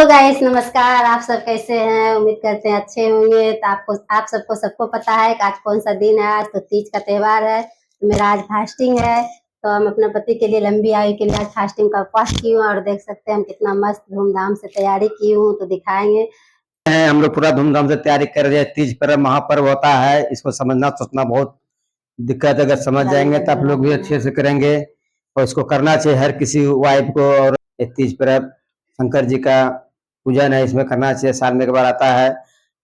Guys, नमस्कार। आप सब कैसे हैं? उम्मीद करते हैं अच्छे होंगे। तो आप सबको पता है कि आज कौन सा दिन है। आज तो तीज का त्योहार है। तो मेरा आज फास्टिंग है। तो हम अपने पति के लिए, लंबी आयु के लिए आज फास्टिंग का उपवास की हूँ। और देख सकते हैं हम कितना मस्त धूमधाम से तैयारी की हूँ, तो दिखाएंगे। हम लोग पूरा धूमधाम से तैयारी कर रहे हैं। तीज पर्व महापर्व होता है, इसको समझना सोचना बहुत दिक्कत है। अगर समझ जाएंगे तो आप लोग भी अच्छे से करेंगे और इसको करना चाहिए हर किसी वाइफ को। और ये तीज पर्व शंकर जी का पूजन है, इसमें करना चाहिए। साल में एक बार आता है।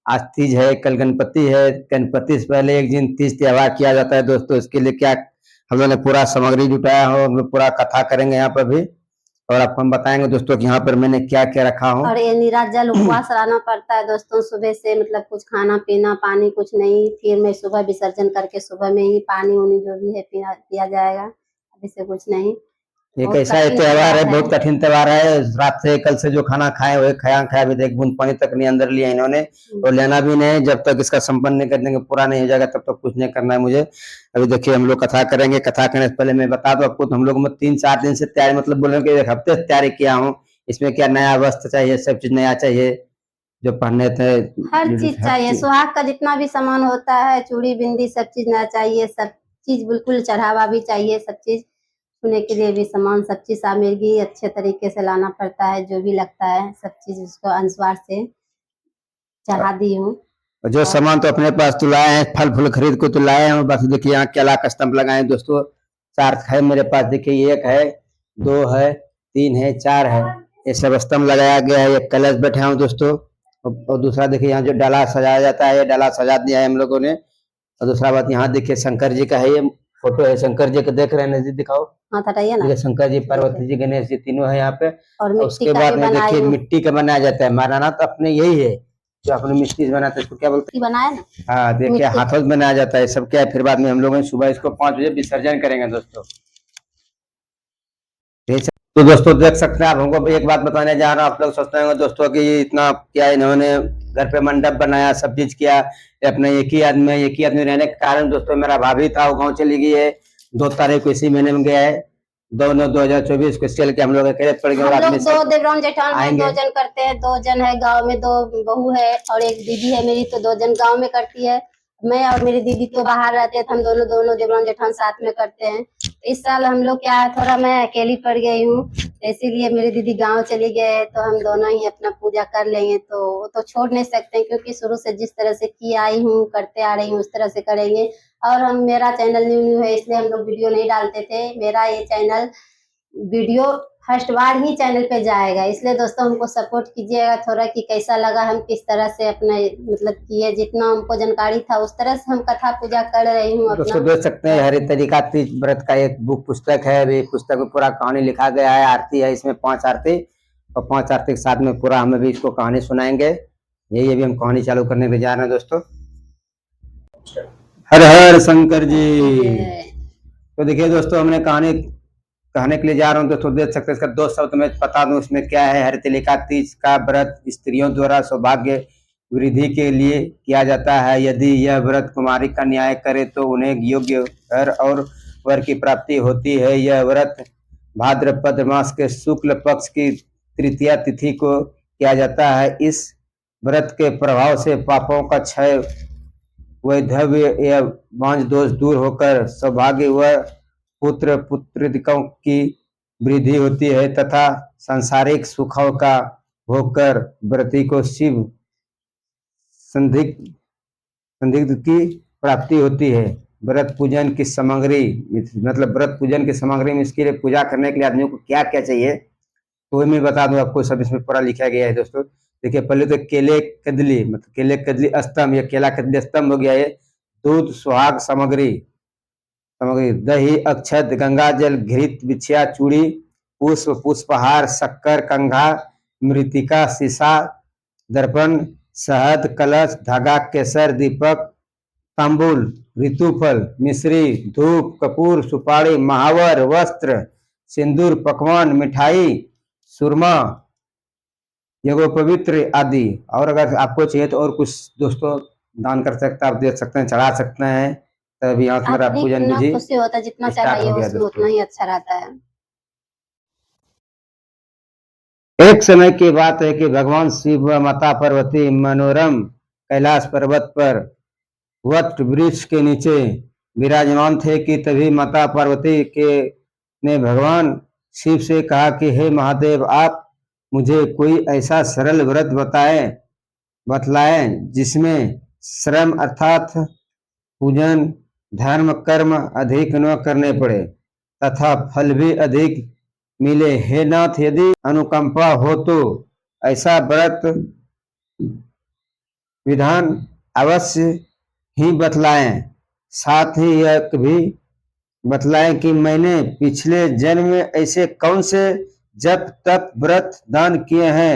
आज तीज है, कल गणपति है। गणपति से पहले एक दिन तीज त्योहार किया जाता है दोस्तों। इसके लिए क्या हम लोगों ने पूरा सामग्री जुटाया हो, हम लोग पूरा कथा करेंगे यहाँ पर भी। और आपको हम बताएंगे दोस्तों कि यहाँ पर मैंने क्या क्या रखा हूँ। और ये निराजल उपवास रहना पड़ता है दोस्तों। सुबह से मतलब कुछ खाना पीना, पानी कुछ नहीं। फिर मैं सुबह विसर्जन करके सुबह में ही पानी उनी जो भी है पिया जाएगा। अभी से कुछ नहीं। एक बहुत ऐसा कठिन त्योहार है, त्योहार बहुत कठिन त्योहार है। रात से कल से जो खाना खाए वही खाया खाया, भी एक बूंद पानी तक नहीं अंदर लिया इन्होंने, और लेना भी नहीं। जब तक इसका संपन्न नहीं कर देंगे, पूरा नहीं हो जाएगा, तब तक कुछ नहीं करना है मुझे। अभी देखिए हम लोग कथा करेंगे। कथा करने से पहले मैं बता दूं आपको, तो हम लोग 3-4 दिन से तैयारी, मतलब बोले कि एक हफ्ते से तैयारी किया हूँ। इसमें क्या नया वस्त्र चाहिए, सब चीज नया चाहिए, जो पहनने थे हर चीज चाहिए। सुहाग का जितना भी सामान होता है, चूड़ी बिंदी, सब चीज नया चाहिए। सब चीज बिल्कुल चढ़ावा भी चाहिए। सब चीज छूने के लिए भी सामान, सब चीज सामग्री अच्छे तरीके से लाना पड़ता है। जो भी लगता है सब चीज उसको अनुसार से चढ़ा दी हूँ। जो सामान तो अपने पास तो लाए हैं, फल फूल खरीद को तो लाए हैं। बस देखिए यहाँ केला का स्तंभ लगाए हैं दोस्तों। 4 है मेरे पास। देखिए 1 है, 2 है, 3 है, 4 है। ये सब स्तंभ लगाया गया है। एक कलश बैठा हूँ दोस्तों। और दूसरा देखिए यहाँ जो डाला सजाया जाता है, ये डाला सजा दिया है हम लोगों ने। और दूसरा बात यहाँ देखिए शंकर जी का है, ये फोटो है शंकर जी को। देख रहे हैं नजदीक दिखाओ। हाँ, हटाइए ना। देखिए शंकर जी, पार्वती जी, गणेश जी, तीनों है यहाँ पे। और और मिट्टी उसके का बाद भी में देखिए बनाई हूँ। मिट्टी का बनाया जाता है। माराना तो अपने यही है, जो अपने मिट्टी से बनाते हैं, इसको क्या बोलते बनाया ना। हैं? हाँ देखिए हाथों से बनाया जाता है सब। क्या है, फिर बाद में हम लोग सुबह इसको 5 बजे विसर्जन करेंगे दोस्तों। तो दोस्तों देख सकते हैं आप। हमको एक बात बताने जा रहा हूँ। आप लोग सोचते होंगे दोस्तों कि इतना क्या इन्होंने घर पे मंडप बनाया, सब चीज किया। अपने एक ही आदमी रहने के कारण दोस्तों, मेरा भाभी था वो गाँव चली गई है। 2 तारीख को इसी महीने में गया है, 2/9/2024 को। चल के हम लोग अकेले पड़ गए। हम लोग 2 देवराम जेठान है, आएंगे 2 जन करते हैं। 2 जन है गांव में, 2 बहू है और एक दीदी है मेरी। तो 2 जन गांव में करती है। मैं और मेरी दीदी तो बाहर रहते हैं, तो हम दोनों देवराम जेठान साथ में करते हैं। इस साल हम लोग क्या है, थोड़ा मैं अकेली पड़ गई हूँ, इसीलिए मेरी दीदी गांव चली गए। तो हम दोनों ही अपना पूजा कर लेंगे। तो वो तो छोड़ नहीं सकते, क्योंकि शुरू से जिस तरह से की आई हूँ, करते आ रही हूँ, उस तरह से करेंगे। और मेरा चैनल न्यू है, इसलिए हम लोग वीडियो नहीं डालते थे। मेरा ये चैनल वीडियो फर्स्ट बार ही चैनल पे जाएगा, इसलिए दोस्तों हमको सपोर्ट कीजिएगा थोड़ा, कि कैसा लगा, हम किस तरह से अपना मतलब किए। जितना हमको जानकारी था उस तरह से हम कथा पूजा कर रही हूँ। दोस्तों देख सकते हैं हरि तरीका तीज व्रत का एक बुक पुस्तक है। अभी पुस्तक में पूरा कहानी लिखा गया है। आरती है इसमें 5 आरती, और 5 आरती के साथ में पूरा हम अभी इसको कहानी सुनाएंगे। यही अभी हम कहानी चालू करने के जा रहे हैं दोस्तों। हर हर शंकर जी। तो देखिए दोस्तों, हमने कहानी कहने के लिए जा रहा हूँ दोस्तों। देख सकते हैं इसका 2 शब्द मैं बता दूं इसमें क्या है। हरितालिका तीज का व्रत स्त्रियों द्वारा सौभाग्य वृद्धि के लिए किया जाता है। यदि यह व्रत कुमारी का न्याय करे तो उन्हें योग्य घर और वर की प्राप्ति होती है। यह व्रत भाद्रपद मास के शुक्ल पक्ष की तृतीया तिथि को किया जाता है। इस व्रत के प्रभाव से पापों का क्षय, वैधव्य या वांझ दोष दूर होकर सौभाग्य व पुत्र पुत्रिकाओं की वृद्धि होती है, तथा सांसारिक सुखों का भोग कर व्रती को शिव संदिग्ध संदिग्ध की प्राप्ति होती है। व्रत पूजन की सामग्री, मतलब व्रत पूजन की सामग्री में इसके लिए पूजा करने के लिए आदमियों को क्या क्या चाहिए, तो मैं बता दूं आपको। सब इसमें पूरा लिखा गया है दोस्तों। देखिए पहले तो केले कदली, मतलब केले कदली स्तंभ या केला कदली स्तंभ हो गया है। दूध सुहाग सामग्री, दही अक्षत गंगा जल घृत बिछिया चूड़ी पुष्प पुष्पहार शक्कर कंघा मृतिका शीशा दर्पण शहद कलश धागा केसर दीपक तांबुल ऋतुफल मिश्री धूप कपूर सुपारी महावर वस्त्र सिंदूर पकवान मिठाई सुरमा एगो पवित्र आदि। और अगर आपको चाहिए तो और कुछ दोस्तों दान कर सकते हैं, आप दे सकते हैं, चढ़ा सकते हैं। तब यहाँ से मेरा पूजन विधि खुशी होता है, जितना स्टार्ट चढ़ाइए हो गया उसमें दोस्तों। उतना ही अच्छा रहता है। एक समय की बात है कि भगवान शिव व माता पार्वती मनोरम कैलाश पर्वत पर वट वृक्ष के नीचे विराजमान थे कि तभी माता पार्वती के ने भगवान शिव से कहा कि हे महादेव, आप मुझे कोई ऐसा सरल व्रत बतलाएं जिसमें श्रम अर्थात पूजन, धर्म, कर्म अधिक न करने पड़े तथा फल भी अधिक मिले। हे नाथ, यदि अनुकंपा हो तो ऐसा व्रत विधान अवश्य ही बतलाएं। साथ ही यह भी बतलाएं कि मैंने पिछले जन्म में ऐसे कौन से जप तप व्रत दान किए हैं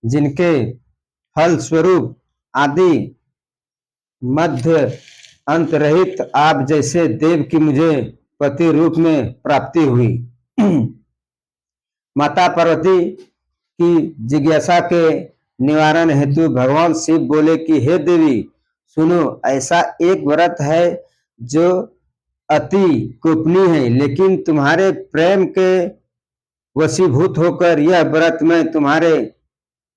जिनके फल स्वरूप आदि मध्य अंत रहित आप जैसे देव की मुझे पति रूप में प्राप्ति हुई। माता पार्वती की जिज्ञासा के निवारण हेतु भगवान शिव बोले कि हे देवी, सुनो, ऐसा एक व्रत है जो अति गोपनीय है, लेकिन तुम्हारे प्रेम के वशीभूत होकर यह व्रत मैं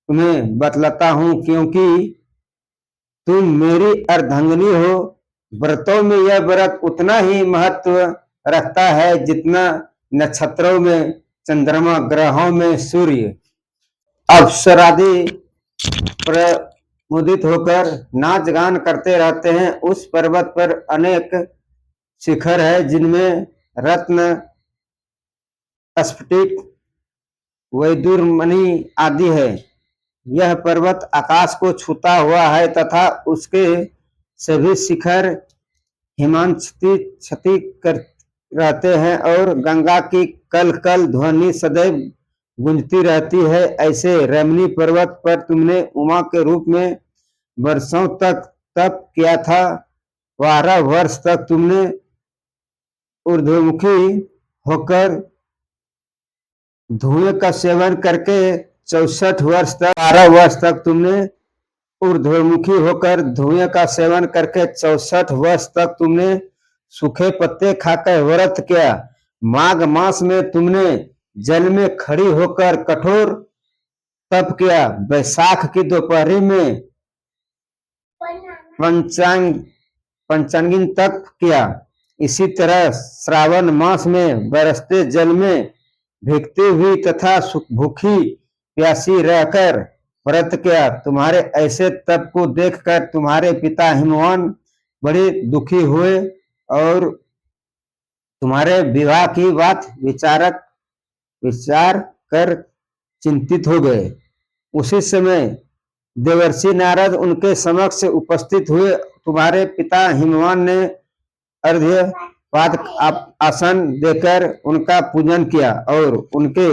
तुम्हें बतलाता हूं, क्योंकि तुम मेरी अर्धांगिनी हो। व्रतों में यह व्रत उतना ही महत्व रखता है जितना नक्षत्रों में चंद्रमा, ग्रहों में सूर्य, अप्सरादि प्रमुदित होकर नाच गान करते रहते हैं। उस पर्वत पर अनेक शिखर है जिनमें रत्न, स्फटिक, वैदुर्मणि आदि है। यह पर्वत आकाश को छूता हुआ है तथा उसके सभी शिखर हिमांच्छादित कर रहते हैं और गंगा की कल कल ध्वनि सदैव गूंजती रहती है। ऐसे रमणी पर्वत पर तुमने उमा के रूप में वर्षों तक तप किया था। 12 वर्ष तक तुमने ऊर्ध्वमुखी होकर धुएं का सेवन करके 64 वर्ष तक 12 वर्ष तक तुमने ऊर्ध्वमुखी होकर धुएं का सेवन करके 64 वर्ष तक तुमने सूखे पत्ते खाकर व्रत किया। माघ मास में तुमने जल में खड़ी होकर कठोर तप किया। वैशाख की दोपहरी में पंचांगिन तप किया। इसी तरह श्रावण मास में बरसते जल में भीगती हुई तथा भूखी प्यासी रहकर व्रत किया। तुम्हारे ऐसे तप को देखकर तुम्हारे पिता हिमवान बड़े दुखी हुए और तुम्हारे विवाह की बात विचार कर चिंतित हो गए। उसी समय देवर्षि नारद उनके समक्ष उपस्थित हुए। तुम्हारे पिता हिमवान ने अर्घ्यपाद आसन देकर उनका पूजन किया और उनके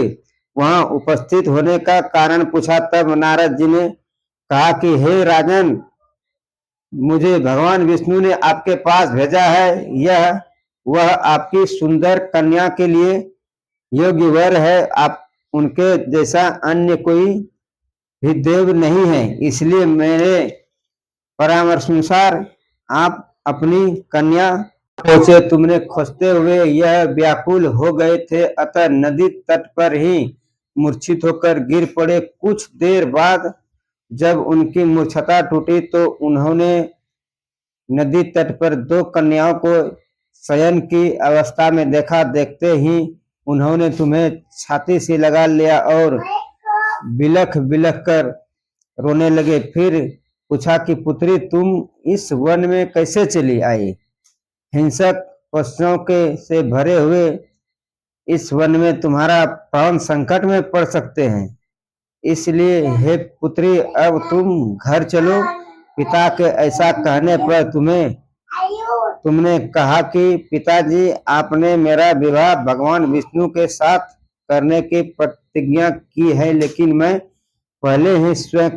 वहां उपस्थित होने का कारण पूछा। तब नारद जी ने कहा कि हे राजन, मुझे भगवान विष्णु ने आपके पास भेजा है। वह आपकी सुंदर कन्या के लिए योग्य वर है। आप उनके जैसा अन्य कोई भी देव नहीं है, इसलिए मेरे परामर्शानुसार आप अपनी कन्या पहुंचे। तुमने खोजते हुए यह व्याकुल हो गए थे, अतः नदी तट पर ही मूर्छित होकर गिर पड़े। कुछ देर बाद जब उनकी मूर्छता टूटी तो उन्होंने नदी तट पर 2 कन्याओं को शयन की अवस्था में देखा। देखते ही उन्होंने तुम्हें छाती से लगा लिया और बिलख बिलख कर रोने लगे। फिर पूछा कि पुत्री, तुम इस वन में कैसे चली आई? हिंसक पशुओं के से भरे हुए इस वन में तुम्हारा प्राण संकट में पड़ सकते हैं, इसलिए हे पुत्री, अब तुम घर चलो। पिता के ऐसा कहने पर तुमने कहा कि पिताजी, आपने मेरा विवाह भगवान विष्णु के साथ करने की प्रतिज्ञा की है, लेकिन मैं पहले ही स्वयं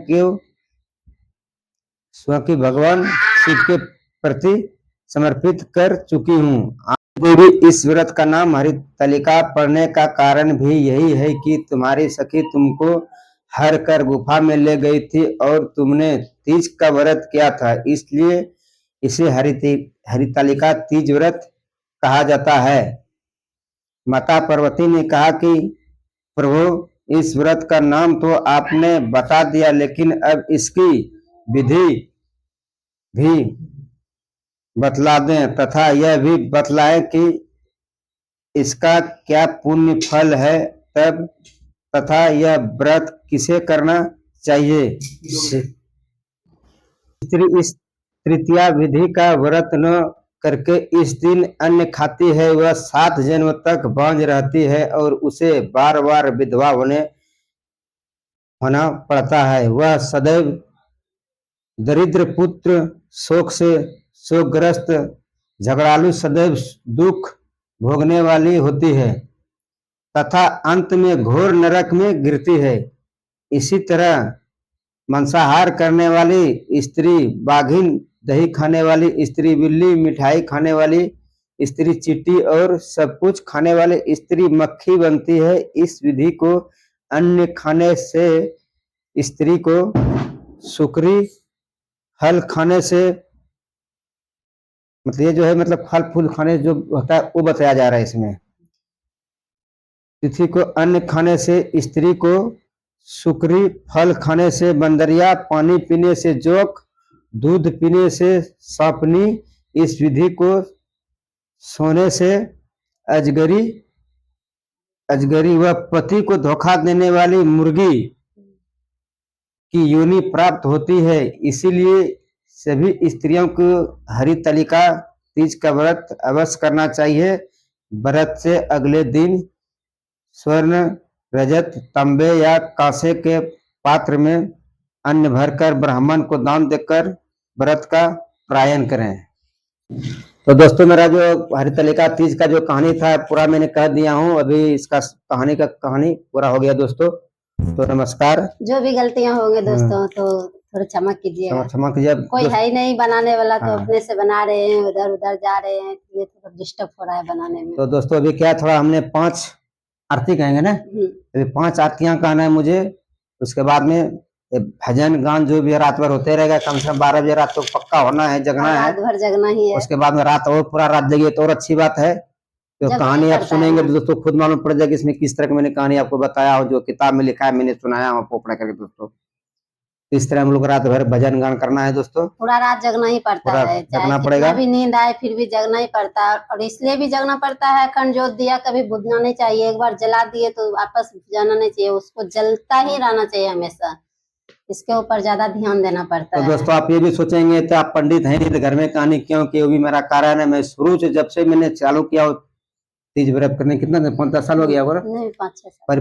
की भगवान शिव के प्रति समर्पित कर चुकी हूँ। देवी, इस व्रत का नाम हरितालिका पढ़ने का कारण भी यही है कि तुम्हारी सखी तुमको हर कर गुफा में ले गई थी और तुमने तीज का व्रत किया था, इसलिए इसे हरितालिका तीज व्रत कहा जाता है। माता पार्वती ने कहा कि प्रभु, इस व्रत का नाम तो आपने बता दिया, लेकिन अब इसकी विधि भी बतला दें तथा यह भी बतलाएं कि इसका क्या पुण्य फल है तब, तथा यह व्रत किसे करना चाहिए। स्त्री इस तृतीया विधि का व्रत न करके इस दिन अन्न खाती है, वह 7 जन्म तक बांझ रहती है और उसे बार बार विधवा होना पड़ता है। वह सदैव दरिद्र पुत्र शोक से शोकग्रस्त झगड़ालू सदैव दुख भोगने वाली होती है तथा अंत में घोर नरक में गिरती है। इसी तरह मांसाहार करने वाली स्त्री बाघिन, दही खाने वाली स्त्री बिल्ली, मिठाई खाने वाली स्त्री चींटी और सब कुछ खाने वाली स्त्री मक्खी बनती है। इस विधि को अन्न खाने से स्त्री को सुकरी, फल खाने से मतलब ये जो है मतलब फल फूल खाने जो होता है वो बताया जा रहा है इसमें। तिथि को अन्न खाने से स्त्री को सुकरी, फल खाने से बंदरिया, पानी पीने से जोक, दूध पीने से सांपनी, इस विधि को सोने से अजगरी व पति को धोखा देने वाली मुर्गी की योनि प्राप्त होती है। इसीलिए सभी स्त्रियों को हरितालिका तीज का व्रत अवश्य करना चाहिए। व्रत से अगले दिन स्वर्ण, रजत, तांबे या कांसे के पात्र में अन्न भरकर ब्राह्मण को दान देकर व्रत का पारायण करें। तो दोस्तों मेरा जो हरितालिका तीज का जो कहानी था पूरा मैंने कह दिया हूँ। अभी इसका कहानी पूरा हो गया दोस्तों। तो नमस्कार। जो भी गलतियां होंगी दोस्तों तो थोड़ा क्षमा कीजिएगा। क्षमा कीजिए। कोई है ही नहीं बनाने वाला, तो हाँ। अपने से बना रहे हैं, उधर उधर जा रहे हैं, ये थोड़ा डिस्टर्ब हो रहा है बनाने में। तो दोस्तों अभी क्या थोड़ा हमने 5 आरती कहेंगे ना, अभी 5 आरतियां कहना है मुझे। उसके बाद में भजन गान जो भी रात भर होते रहेगा, कम से कम 12 बजे रात को पक्का होना है, जगना है, रात भर जगना ही है। उसके बाद में रात और पूरा रात जगिए तो और अच्छी बात है। तो कहानी आप सुनेंगे तो दोस्तों खुद मालूम पड़ जाएगा इसमें किस तरह की मैंने कहानी आपको बताया हो, जो किताब में लिखा है मैंने सुनाया हूँ आपको पढ़ करके दोस्तों। इस तरह हम लोग रात भर भजन गान करना है दोस्तों, पूरा रात जगना ही पड़ता है, जगना पड़ेगा। भी नींद आए फिर भी जगना ही पड़ता है, और इसलिए भी जगना पड़ता है अखंड ज्योत दिया कभी बुझना नहीं चाहिए। एक बार जला दिए तो वापस जाना नहीं चाहिए, उसको जलता ही रहना चाहिए हमेशा। इसके ऊपर ज्यादा ध्यान देना पड़ता है। तो दोस्तों आप ये भी सोचेंगे तो आप पंडित हैं नहीं तो घर में कहानी क्यों, कि वो भी मेरा कारण है। मैं शुरू से जब से मैंने चालू किया तीज व्रत करने, कितना 5-10 साल हो गया होगा,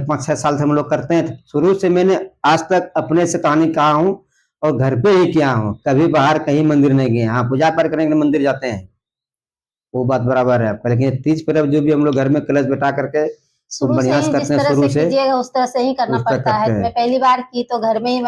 5-6 साल से हम लोग करते हैं। शुरू से मैंने आज तक अपने से कहानी कहा हूँ और घर पे ही किया हूँ, कभी बाहर कहीं मंदिर नहीं गए। हाँ पूजा पाठ करने के लिए मंदिर जाते हैं, वो बात बराबर है आपका, लेकिन तीज पर्व जो भी हम लोग घर में कलश बैठा करके शुरू से ही जिस तरह से कीजिएगा उस तरह से ही करना पड़ता है। मैं पहली बार की तो घर में ही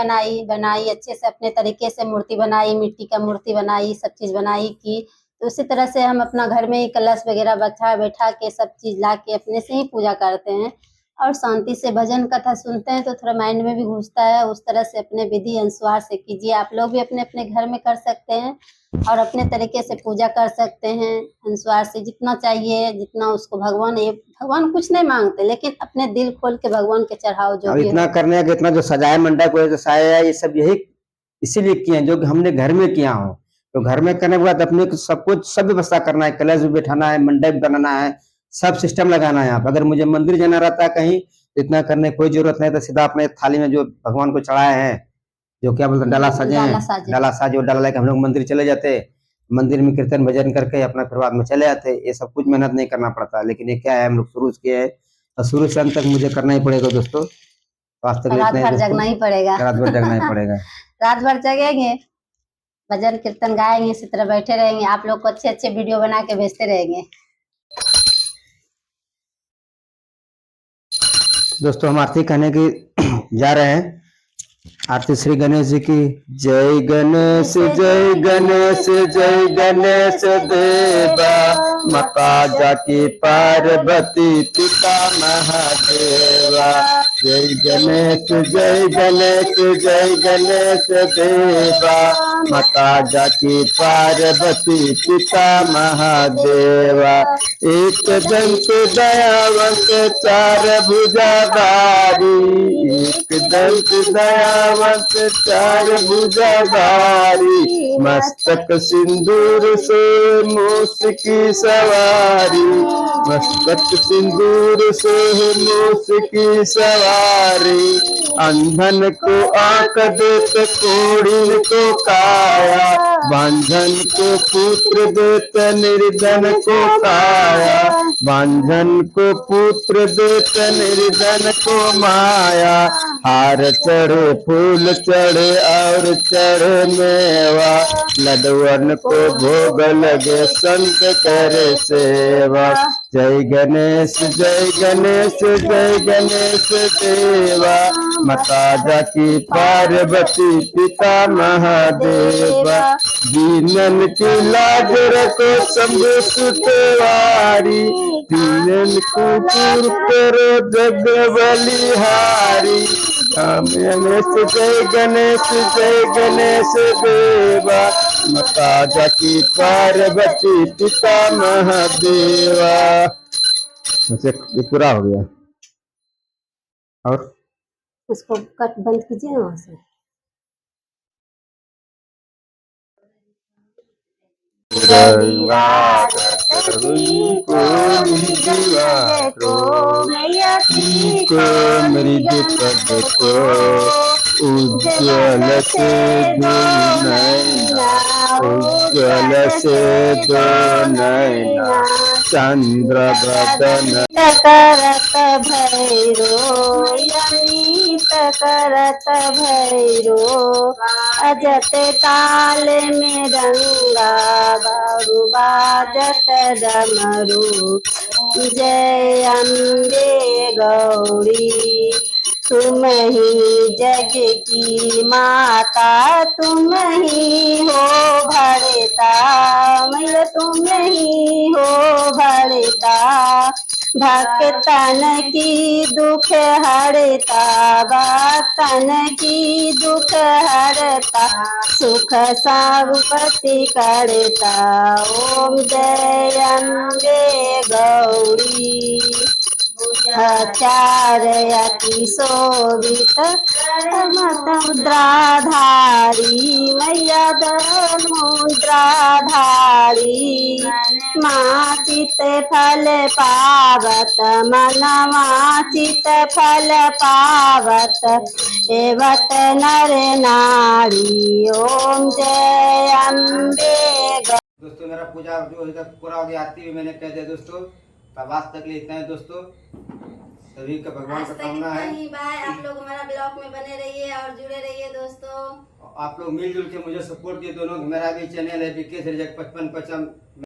बनाई अच्छे से अपने तरीके से मूर्ति बनाई, मिट्टी का मूर्ति बनाई, सब चीज बनाई की। तो उसी तरह से हम अपना घर में ही कलश वगैरह बैठा के सब चीज ला के अपने से ही पूजा करते हैं और शांति से भजन कथा सुनते हैं, तो थोड़ा माइंड में भी घुसता है। उस तरह से अपने विधि अनुसार से कीजिए। आप लोग भी अपने अपने घर में कर सकते हैं और अपने तरीके से पूजा कर सकते हैं अनुसार से, जितना चाहिए जितना उसको भगवान कुछ नहीं मांगते, लेकिन अपने दिल खोल के भगवान के चढ़ाओ जो भी इतना करने का, इतना जो सजाए मंडप को सजाया है, ये सब यही इसीलिए किए जो कि हमने घर में किया हो। तो घर में करने के बाद अपने सब कुछ सब व्यवस्था करना है, कलश भी बैठाना है, मंडप बनाना है, सब सिस्टम लगाना है। आप अगर मुझे मंदिर जाना रहता है कहीं तो इतना करने की कोई जरूरत नहीं, तो सीधा अपने थाली में जो भगवान को चढ़ाए हैं, जो क्या बोलते हैं डाला साजे वो डाला लेके हम लोग मंदिर चले जाते, मंदिर में कीर्तन भजन करके अपना परिवार में चले जाते। ये सब कुछ मेहनत नहीं करना पड़ता, लेकिन ये क्या है हम लोग शुरू से किए हैं और शुरू से अंत तक मुझे करना ही पड़ेगा दोस्तों। रात भर जगना ही पड़ेगा, रात भर जगना ही पड़ेगा। रात भर जगेंगे, भजन कीर्तन गाएंगे, इसी तरह बैठे रहेंगे, आप लोग को अच्छे अच्छे वीडियो बना के भेजते रहेंगे। दोस्तों हम आरती कहने की जा रहे हैं। आरती श्री गणेश जी की। जय गणेश जय गणेश जय गणेश देवा, माता जाकी पार्वती पिता महादेवा। जय गणेश जय गणेश जय गणेश देवा। माता जाकी पार्वती पिता महादेवा। एक दंत दयावंत चार भुजाधारी। एक दंत दयावंत चार भुजाधारी। मस्तक सिंदूर से मूस की सवारी। मस्तक सिंदूर से मूस की सवारी। अंधन को आंख देत कोढ़िन को काया। बांझन को पुत्र देत निर्धन को काया। बांझन को पुत्र देत निर्धन को माया। हार चढ़े फूल चढ़े और चढ़े मेवा। लडवन को भोग लगे संत करे सेवा। जय गणेश जय गणेश जय गणेश देवा। माता जाकी पार्वती पिता महादेवा। दीनन की लाज रखो शंभु सुतवारी। दीनन को दूर करो जग बलिहारी। गणेश जय गणेश देवा। माता जाकी पार्वती पिता महादेवा। ये पूरा हो गया। और उसको कट बंद कीजिए ना वहाँ से। मृद पद को उज्ज्वल से दो नैना। उज्ज्वल से दो नैना। चंद्र बदन करत भैरो यमित करत भैरो। अजत ताल में रंगा बारू बाजत डमरू। जय अम्बे गौरी तुम ही जग की माता। तुम ही हो भरता मैया तुम ही हो भरता। भक्तन की दुख हरता भक्तन की दुख हरता। सुख सागुपति करता। ओम जय अम्बे गौरी। चार अति शोभित मुद्राधारी। मैया मुद्राधारी। माँ चित फल पावत मनवा चित फल पावत। एवत नर नारी। ओम जय अम्बे। दोस्तों मेरा पूजा जो है पूरा हो गया। आरती भी मैंने कह दिया दोस्तों। तब आज तक लिए इतना है दोस्तों। सभी का भगवान का कामना है। बाय। आप लोग हमारा ब्लॉग में बने रहिए और जुड़े रहिए दोस्तों। आप लोग मिलजुल के मुझे सपोर्ट दिए दोनों। मेरा भी चैनल है विकेश रिजेक्ट 5555।